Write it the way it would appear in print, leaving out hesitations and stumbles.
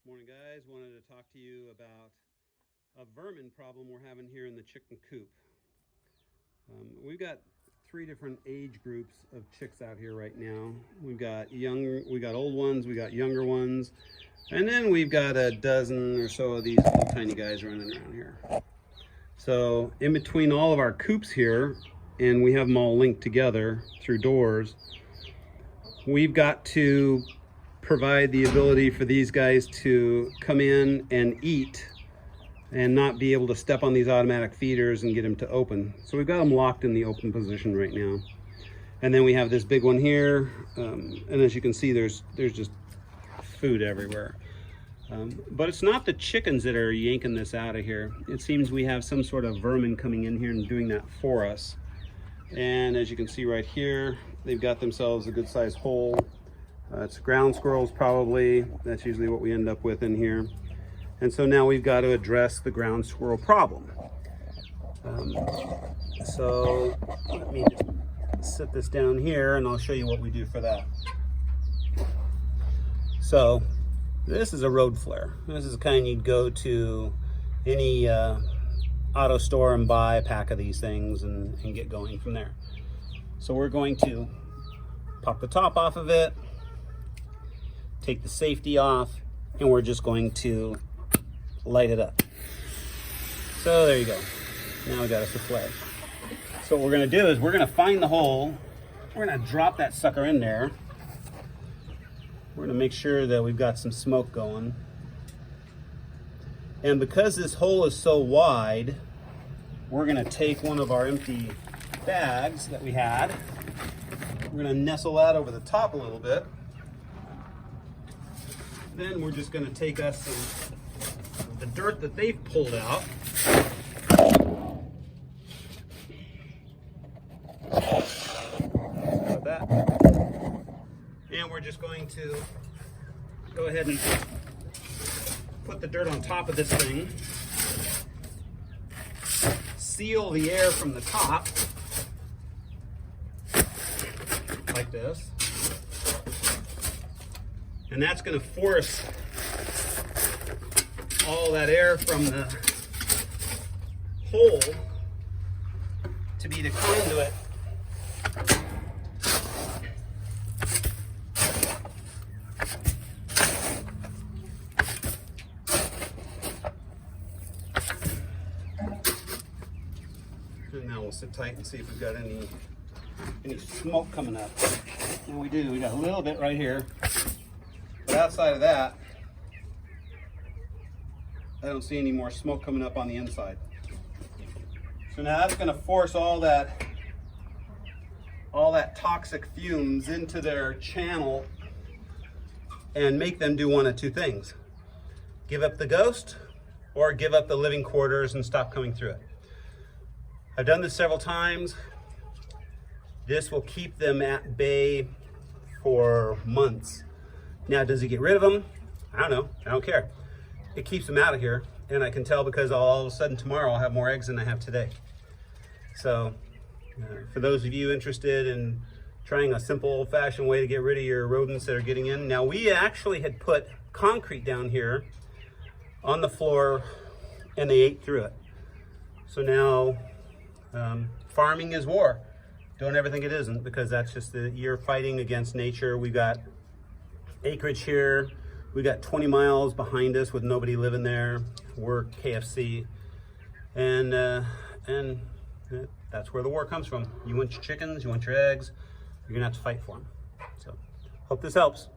Morning guys, wanted to talk to you about a vermin problem we're having here in the chicken coop. We've got three different age groups of chicks out here right now. We've got old ones, we got younger ones, and then we've got a dozen or so of these little tiny guys running around here. So in between all of our coops here, and we have them all linked together through doors, we've got to provide the ability for these guys to come in and eat and not be able to step on these automatic feeders and get them to open. So we've got them locked in the open position right now. And then we have this big one here, and as you can see, there's just food everywhere. But it's not the chickens that are yanking this out of here. It seems we have some sort of vermin coming in here and doing that for us. And as you can see right here, they've got themselves a good sized hole. It's ground squirrels probably. That's usually what we end up with in here. And so now we've got to address the ground squirrel problem. So let me just sit this down here and I'll show you what we do for that. So this is a road flare. This is the kind you'd go to any auto store and buy a pack of these things and get going from there. So we're going to pop the top off of it, take the safety off, and we're just going to light it up. So there you go. Now we got us a flare. So what we're gonna do is we're gonna find the hole. We're gonna drop that sucker in there. We're gonna make sure that we've got some smoke going. And because this hole is so wide, we're gonna take one of our empty bags that we had. We're gonna nestle that over the top a little bit. Then we're just going to take us some of the dirt that they've pulled out. Like that. And we're just going to go ahead and put the dirt on top of this thing. Seal the air from the top. Like this. And that's going to force all that air from the hole to be the conduit and now we'll sit tight and see if we've got any smoke coming up. And we do. We got a little bit right here. But outside of that, I don't see any more smoke coming up on the inside. So now that's going to force all that toxic fumes into their channel and make them do one of two things. Give up the ghost or give up the living quarters and stop coming through it. I've done this several times. This will keep them at bay for months. Now, does it get rid of them? I don't know. I don't care. It keeps them out of here, and I can tell because all of a sudden tomorrow I'll have more eggs than I have today. So, for those of you interested in trying a simple, old-fashioned way to get rid of your rodents that are getting in, now we actually had put concrete down here on the floor, and they ate through it. So now, farming is war. Don't ever think it isn't, because that's just you're fighting against nature. We've got acreage here. We got 20 miles behind us with nobody living there. We're KFC, and that's where the war comes from. You want your chickens, you want your eggs, you're gonna have to fight for them. So, hope this helps.